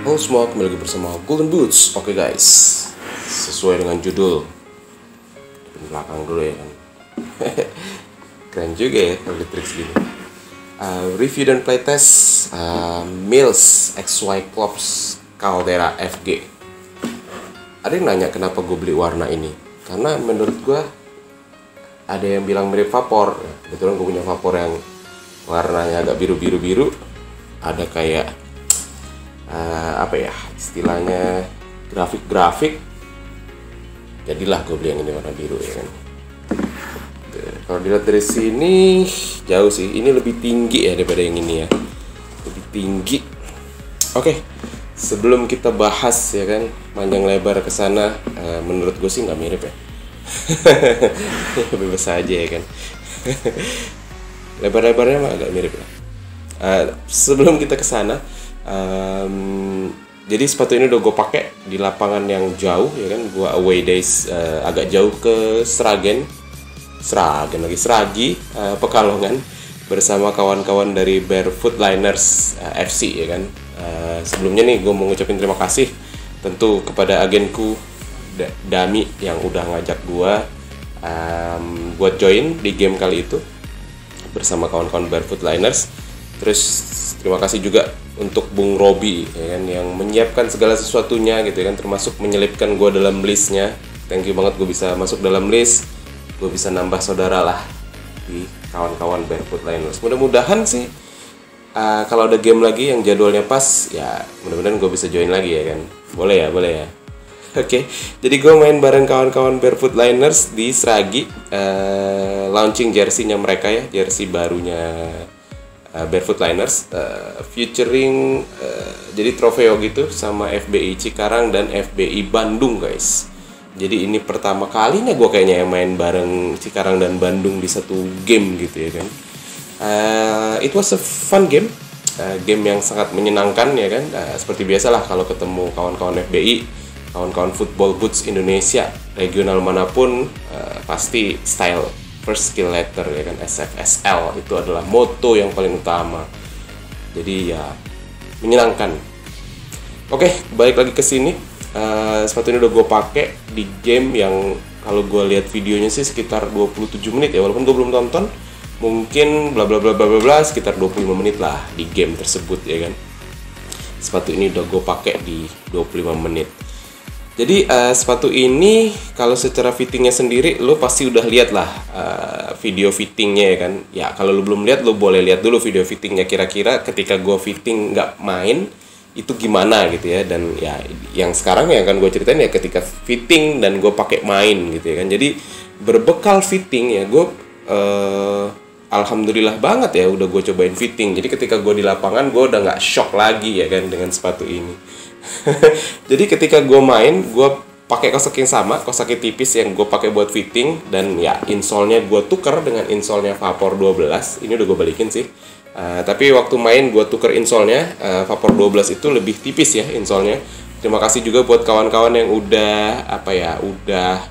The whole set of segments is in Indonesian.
Halo semua, kembali lagi bersama Golden Boots. Oke guys, sesuai dengan judul di belakang dulu ya kan. Keren juga ya kalau trik segini. Review dan playtest Mills XY Klops Caldera FG. Ada yang nanya kenapa gue beli warna ini. Karena menurut gue ada yang bilang mirip Vapor. Kebetulan gue punya Vapor yang warnanya agak biru-biru. Ada kayak apa ya istilahnya, grafik-grafik. Jadilah gue beli yang ini warna biru ya kan. Kalau dilihat dari sini jauh sih, ini lebih tinggi ya daripada yang ini ya, lebih tinggi. Oke, sebelum kita bahas ya kan panjang lebar ke sana, menurut gue sih nggak mirip ya. Bebas aja ya kan. Lebar-lebarnya mah agak mirip lah. Sebelum kita ke sana, jadi sepatu ini udah gue pakai di lapangan yang jauh ya kan. Gue away days agak jauh ke Sragi, Pekalongan bersama kawan-kawan dari Barefoot Liners FC ya kan. Sebelumnya nih gue mau ngucapin terima kasih tentu kepada agenku Dami yang udah ngajak gue buat join di game kali itu bersama kawan-kawan Barefoot Liners. Terus terima kasih juga untuk Bung Robi ya kan, yang menyiapkan segala sesuatunya gitu ya kan, termasuk menyelipkan gue dalam listnya. Thank you banget, gue bisa masuk dalam list, gue bisa nambah saudara lah di kawan-kawan Barefoot Liners. Mudah-mudahan sih kalau ada game lagi yang jadwalnya pas ya, mudah-mudahan gue bisa join lagi ya kan. Boleh ya. Oke, jadi gue main bareng kawan-kawan Barefoot Liners di Sragi, launching jersey-nya mereka ya, jersey barunya Barefoot Liners, featuring jadi trofeo gitu sama FBI Cikarang dan FBI Bandung guys. Jadi ini pertama kalinya gue kayaknya yang main bareng Cikarang dan Bandung di satu game gitu ya kan. It was a fun game, game yang sangat menyenangkan ya kan. Seperti biasalah kalau ketemu kawan-kawan FBI, kawan-kawan Football Boots Indonesia regional manapun, pasti style first skill letter ya kan, SFSL itu adalah moto yang paling utama. Jadi ya menyenangkan. Oke, balik lagi ke sini. Sepatu ini udah gue pakai di game yang kalau gue lihat videonya sih sekitar 27 menit ya, walaupun gue belum tonton. Mungkin bla bla bla bla bla sekitar 25 menit lah di game tersebut ya kan. Sepatu ini udah gue pakai di 25 menit. Jadi sepatu ini kalau secara fittingnya sendiri lo pasti udah lihat lah video fittingnya ya kan. Ya kalau lo belum lihat, lo boleh lihat dulu video fittingnya, kira-kira ketika gue fitting nggak main itu gimana gitu ya. Dan ya yang sekarang yang akan gue ceritain ya ketika fitting dan gue pakai main gitu ya kan. Jadi berbekal fitting ya gue alhamdulillah banget ya udah gue cobain fitting. Jadi ketika gue di lapangan gue udah nggak shock lagi ya kan dengan sepatu ini. Jadi ketika gue main, gue pakai kaos kaki yang sama, kaos kaki tipis yang gue pakai buat fitting, dan ya insole-nya gue tuker dengan insole-nya Vapor 12. Ini udah gue balikin sih. Tapi waktu main gue tuker insole-nya, Vapor 12 itu lebih tipis ya insole-nya. Terima kasih juga buat kawan-kawan yang udah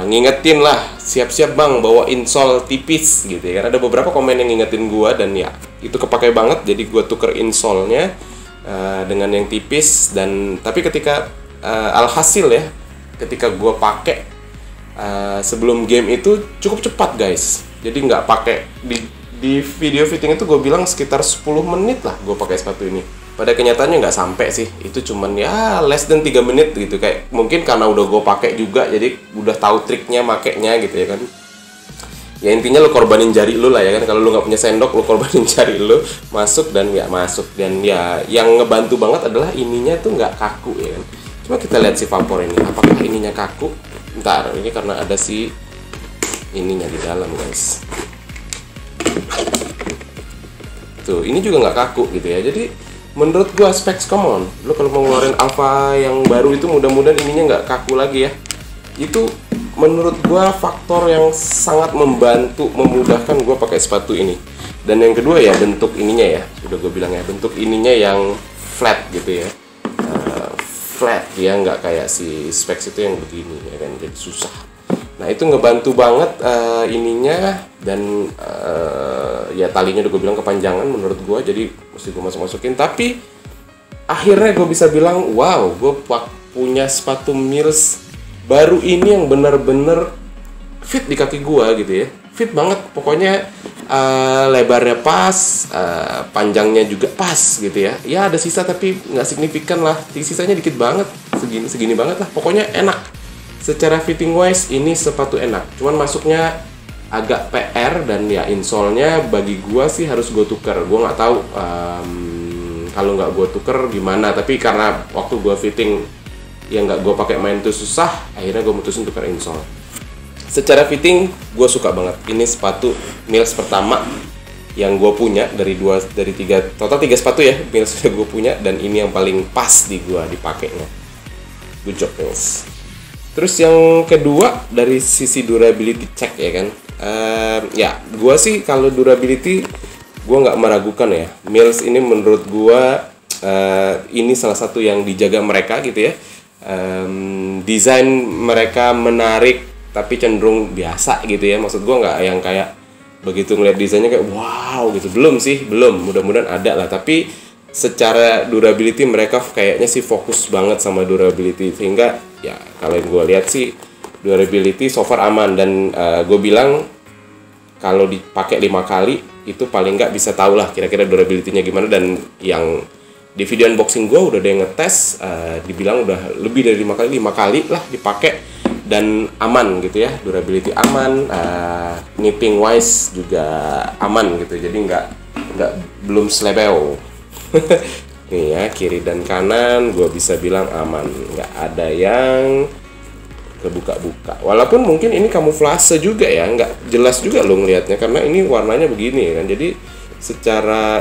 ngingetin lah, siap-siap bang bawa insole tipis gitu ya. Karena ada beberapa komen yang ngingetin gue dan ya itu kepakai banget. Jadi gue tuker insole-nya dengan yang tipis, dan tapi ketika alhasil ya ketika gue pakai sebelum game itu cukup cepat guys. Jadi nggak pakai di video fitting itu gue bilang sekitar 10 menit lah gue pakai sepatu ini. Pada kenyataannya nggak sampai sih, itu cuman ya less than 3 menit gitu. Kayak mungkin karena udah gue pakai juga, jadi udah tahu triknya makainya gitu ya kan. Ya intinya lo korbanin jari lo lah ya kan. Kalau lo nggak punya sendok, lo korbanin jari lo masuk dan ya masuk. Dan ya yang ngebantu banget adalah ininya tuh nggak kaku ya kan. Coba kita lihat si Vapor ini, apakah ininya kaku? Ntar ini karena ada si ininya di dalam guys. Tuh ini juga nggak kaku gitu ya. Jadi menurut gua specs common, lo kalau mau ngeluarin Alpha yang baru itu mudah-mudahan ininya nggak kaku lagi ya. Itu menurut gue faktor yang sangat membantu, memudahkan gue pakai sepatu ini. Dan yang kedua ya bentuk ininya ya, sudah gue bilang ya, bentuk ininya yang flat gitu ya, flat dia nggak kayak si specs itu yang begini ya kan, jadi susah. Nah itu ngebantu banget ininya. Dan ya talinya udah gue bilang kepanjangan menurut gue, jadi mesti gue masukin. Tapi akhirnya gue bisa bilang, wow, gue punya sepatu Mills baru ini yang bener-bener fit di kaki gue gitu ya. Fit banget, pokoknya lebarnya pas, panjangnya juga pas gitu ya. Ya ada sisa tapi nggak signifikan lah, sisanya dikit banget, segini banget lah. Pokoknya enak. Secara fitting wise ini sepatu enak. Cuman masuknya agak PR dan ya insole-nya bagi gue sih harus gue tuker. Gue nggak tahu kalau nggak gue tuker gimana. Tapi karena waktu gue fitting yang nggak gue pakai main tuh susah, akhirnya gue mutusin tuker insole. Secara fitting gue suka banget. Ini sepatu Mills pertama yang gue punya dari total 3 sepatu ya Mills yang gue punya, dan ini yang paling pas di gue dipakainya. Good job Mills. Terus yang kedua dari sisi durability check ya kan. Ya gue sih kalau durability gue nggak meragukan ya. Mills ini menurut gue ini salah satu yang dijaga mereka gitu ya. Desain mereka menarik tapi cenderung biasa gitu ya. Maksud gue nggak yang kayak begitu ngeliat desainnya kayak wow gitu. Belum, mudah-mudahan ada lah. Tapi secara durability mereka kayaknya sih fokus banget sama durability, sehingga ya kalau yang gue lihat sih durability so far aman. Dan gue bilang kalau dipakai 5 kali itu paling nggak bisa tahu lah kira-kira durability-nya gimana. Dan yang di video unboxing gue udah ada yang ngetes, dibilang udah lebih dari 5 kali lah dipakai dan aman gitu ya. Durability aman, nipping wise juga aman gitu, jadi nggak belum slebeo. Nih ya, kiri dan kanan gue bisa bilang aman, nggak ada yang kebuka-buka. Walaupun mungkin ini kamuflase juga ya, nggak jelas juga lo ngelihatnya karena ini warnanya begini kan. Jadi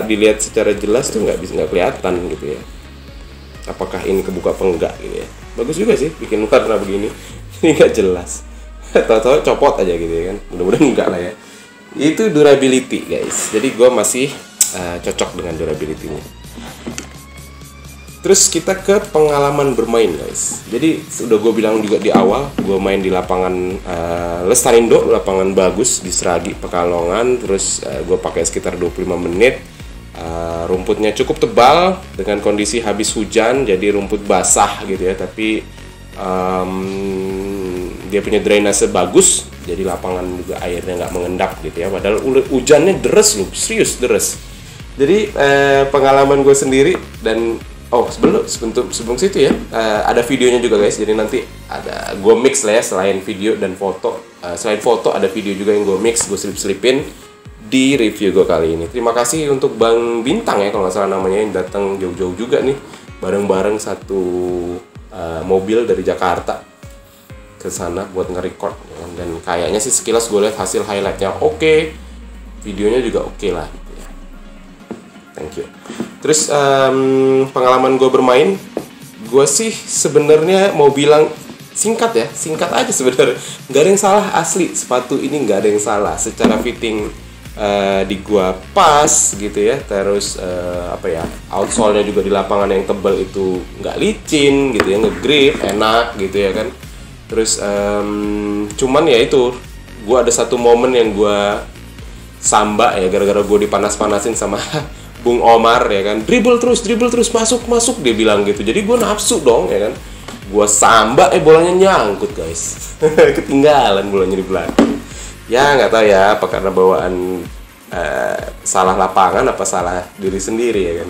dilihat secara jelas tuh nggak kelihatan gitu ya, apakah ini kebuka apa enggak gitu ya. Bagus juga sih bikin warna begini. Ini nggak jelas, tahu-tahu copot aja gitu ya kan. Mudah-mudahan enggak lah ya. Itu durability guys, jadi gue masih cocok dengan durability-nya. Terus kita ke pengalaman bermain guys. Jadi sudah gue bilang juga di awal, gue main di lapangan Lestarindo, lapangan bagus di Sragi, Pekalongan. Terus gue pakai sekitar 25 menit. Rumputnya cukup tebal dengan kondisi habis hujan, jadi rumput basah gitu ya. Tapi dia punya drainase bagus, jadi lapangan juga airnya nggak mengendap gitu ya. Padahal hujannya deres loh, serius deres. Jadi pengalaman gue sendiri. Dan sebelum situ ya, ada videonya juga guys. Jadi nanti ada gue mix lah ya, selain video dan foto. Selain foto ada video juga yang gue mix, gue selipin di review gue kali ini. Terima kasih untuk Bang Bintang ya kalau nggak salah namanya, yang datang jauh-jauh juga nih, bareng-bareng satu mobil dari Jakarta ke sana buat nge-record ya. Dan kayaknya sih sekilas gue lihat hasil highlightnya oke, videonya juga oke lah gitu ya. Thank you. Terus pengalaman gue bermain, gue sih sebenarnya mau bilang singkat aja sebenarnya. Nggak ada yang salah, asli sepatu ini nggak ada yang salah. Secara fitting di gua pas gitu ya. Terus outsole-nya juga di lapangan yang tebal itu nggak licin gitu ya, nge-grip enak gitu ya kan. Terus cuman ya itu, gua ada satu momen yang gua samba ya, gara-gara gua dipanas-panasin sama Bung Omar ya kan. Dribble terus masuk dia bilang gitu. Jadi gua nafsu dong ya kan. Gua samba bolanya nyangkut guys. Ketinggalan bolanya di belakang. Ya nggak tahu ya apa karena bawaan salah lapangan apa salah diri sendiri ya kan.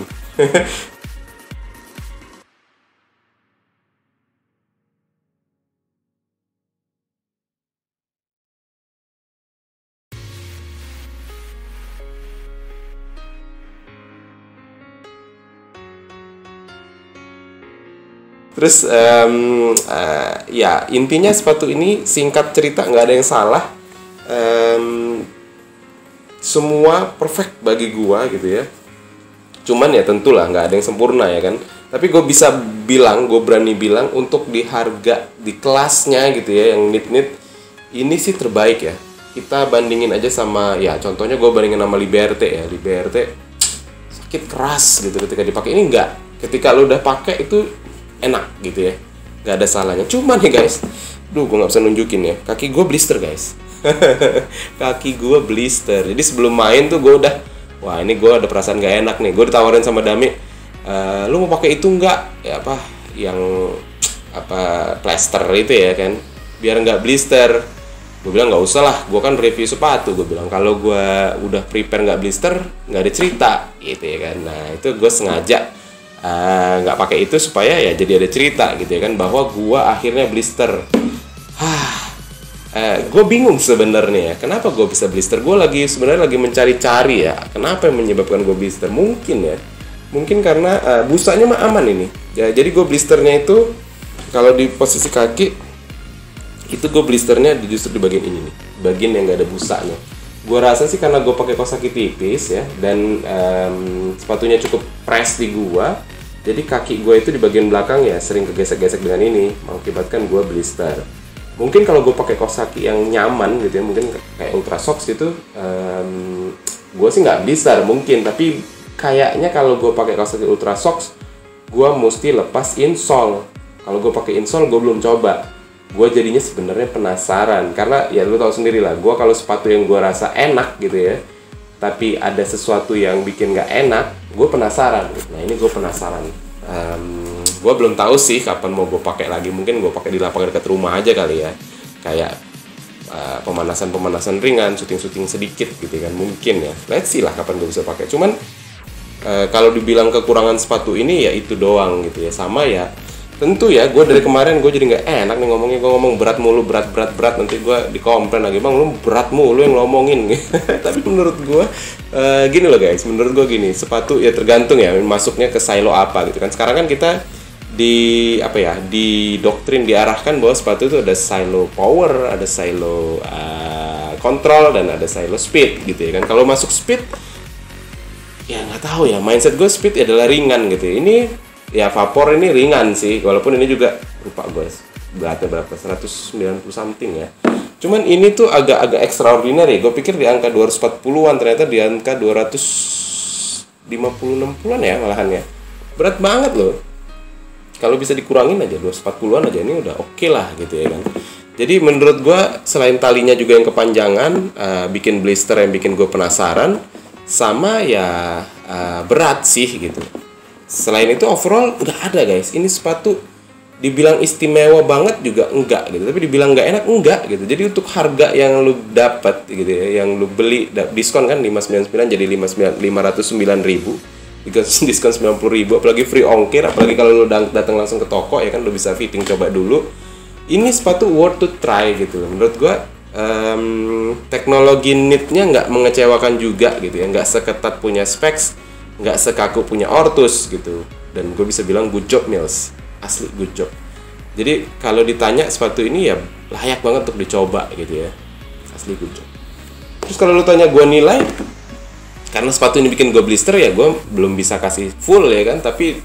Terus ya intinya sepatu ini singkat cerita nggak ada yang salah. Semua perfect bagi gua gitu ya. Cuman ya tentulah nggak ada yang sempurna ya kan. Tapi gue berani bilang untuk di harga di kelasnya gitu ya, yang knit ini sih terbaik ya. Kita bandingin aja sama ya, contohnya gue bandingin sama Liberté ya. Liberté sakit keras gitu ketika dipakai, ini enggak. Ketika lo udah pakai itu enak gitu ya, nggak ada salahnya. Cuman nih guys, gue nggak bisa nunjukin ya, kaki gue blister guys. Kaki gue blister. Jadi sebelum main tuh gue udah, wah ini gue ada perasaan gak enak nih. Gue ditawarin sama Dami, Lu mau pakai itu nggak? Ya apa yang apa plaster itu ya kan, biar nggak blister. Gue bilang nggak usah lah, gue kan review sepatu. Gue bilang kalau gue udah prepare nggak blister, nggak ada cerita gitu ya kan. Nah itu gue sengaja nggak pakai itu supaya ya jadi ada cerita gitu ya kan, bahwa gue akhirnya blister. Gue bingung sebenarnya ya, kenapa gue bisa blister. Gue sebenarnya lagi mencari-cari ya, kenapa yang menyebabkan gue blister. Mungkin karena busanya mah aman ini ya, jadi gue blisternya itu kalau di posisi kaki itu gue blisternya justru di bagian ini nih, bagian yang gak ada busanya. Gue rasa sih karena gue pakai kaos kaki tipis ya, dan sepatunya cukup press di gue, jadi kaki gue itu di bagian belakang ya sering kegesek-gesek dengan ini, mengakibatkan gue blister. Mungkin kalau gue pakai kaos kaki yang nyaman gitu ya, mungkin kayak Ultra Socks gitu, gue sih nggak blister mungkin, tapi kayaknya kalau gue pakai kaos kaki Ultra Socks, gue mesti lepas insole. Kalau gue pakai insole, gue belum coba. Gue jadinya sebenarnya penasaran, karena ya lu tahu sendiri lah, gue kalau sepatu yang gue rasa enak gitu ya, tapi ada sesuatu yang bikin nggak enak, gue penasaran. Nah ini gue penasaran. Gue belum tahu sih kapan mau gue pakai lagi. Mungkin gue pakai di lapangan dekat rumah aja kali ya, kayak pemanasan ringan, syuting sedikit gitu kan, mungkin ya. Let's see lah kapan gue bisa pakai. Cuman kalau dibilang kekurangan sepatu ini ya itu doang gitu ya. Sama ya, tentu ya, gue dari kemarin gue jadi nggak enak nih ngomongnya. Gue ngomong berat mulu, berat, nanti gue dikomplain lagi, bang lu berat mulu yang ngomongin. Tapi menurut gue gini loh guys, menurut gue gini, sepatu ya tergantung ya masuknya ke silo apa gitu kan. Sekarang kan kita di doktrin diarahkan bahwa sepatu itu ada silo power, ada silo control, dan ada silo speed gitu ya kan. Kalau masuk speed ya nggak tahu ya, mindset gue speed adalah ringan gitu. Ini ya vapor ini ringan sih, walaupun ini juga lupa guys beratnya berapa, 190 something ya. Cuman ini tuh agak extraordinary. Gue pikir di angka 240-an, ternyata di angka 250-60-an ya malahan ya. Berat banget loh. Kalau bisa dikurangin aja 240-an aja, ini udah oke lah gitu ya kan. Jadi menurut gue selain talinya juga yang kepanjangan, bikin blister yang bikin gue penasaran, sama ya berat sih gitu. Selain itu overall nggak ada guys. Ini sepatu dibilang istimewa banget juga enggak gitu, tapi dibilang nggak enak enggak gitu. Jadi untuk harga yang lu dapat gitu ya, yang lu beli diskon kan 599 jadi 509.000, diskon 90.000, apalagi free ongkir, apalagi kalau lu datang langsung ke toko ya kan, lu bisa fitting coba dulu. Ini sepatu worth to try gitu. Menurut gua teknologi knitnya nggak mengecewakan juga gitu ya, nggak seketat punya Specs, nggak sekaku punya Ortus gitu. Dan gue bisa bilang good job Mills, asli good job. Jadi kalau ditanya sepatu ini ya layak banget untuk dicoba gitu ya, asli good job. Terus kalau lu tanya gue nilai, karena sepatu ini bikin gue blister ya gue belum bisa kasih full ya kan, tapi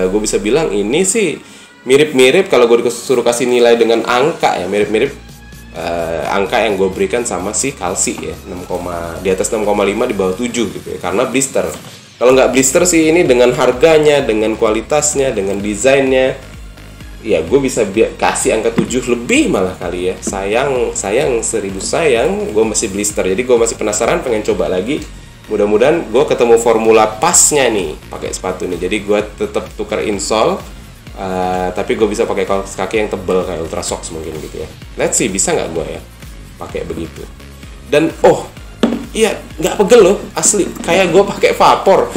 gue bisa bilang ini sih mirip-mirip. Kalau gue disuruh kasih nilai dengan angka ya, mirip-mirip angka yang gue berikan sama si Kalsi ya, di atas 6,5 di bawah 7 gitu ya, karena blister. Kalau nggak blister sih ini dengan harganya, dengan kualitasnya, dengan desainnya, ya gue bisa kasih angka 7 lebih malah kali ya. Sayang 1000 sayang gue masih blister. Jadi gue masih penasaran, pengen coba lagi. Mudah-mudahan gue ketemu formula pasnya nih pakai sepatu ini. Jadi gue tetap tukar insole, tapi gue bisa pakai kaos kaki yang tebal kayak Ultra Socks mungkin gitu ya. Let's see bisa nggak gue ya pakai begitu. Dan iya, nggak pegel loh, asli. Kayak gue pakai vapor.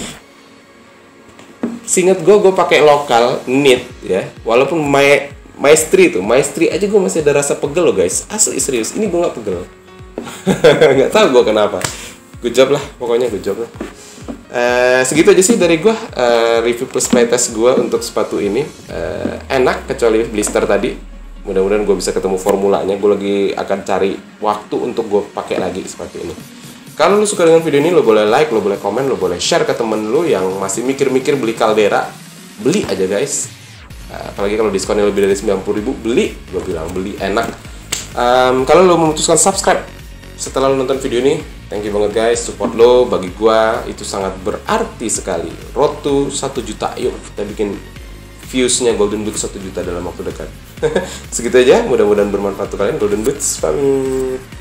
Seinget gue pakai lokal knit ya. Walaupun Maestri aja gue masih ada rasa pegel loh guys. Asli serius, ini gue nggak pegel. Nggak tahu gue kenapa. Good job lah, pokoknya good job lah. Segitu aja sih dari gue review plus playtest gue untuk sepatu ini. Enak kecuali blister tadi. Mudah-mudahan gue bisa ketemu formulanya. Gue lagi akan cari waktu untuk gue pakai lagi sepatu ini. Kalau lu suka dengan video ini, lo boleh like, lo boleh komen, lo boleh share ke temen lu yang masih mikir-mikir beli Caldera. Beli aja guys. Apalagi kalau diskonnya lebih dari 90.000, beli. Gue bilang beli, enak. Kalau lo memutuskan subscribe setelah lo nonton video ini, thank you banget guys. Support lo bagi gue itu sangat berarti sekali. Road to 1 juta. Yuk kita bikin viewsnya Golden Boots 1 juta dalam waktu dekat. Segitu aja, mudah-mudahan bermanfaat untuk kalian. Golden Boots pamit.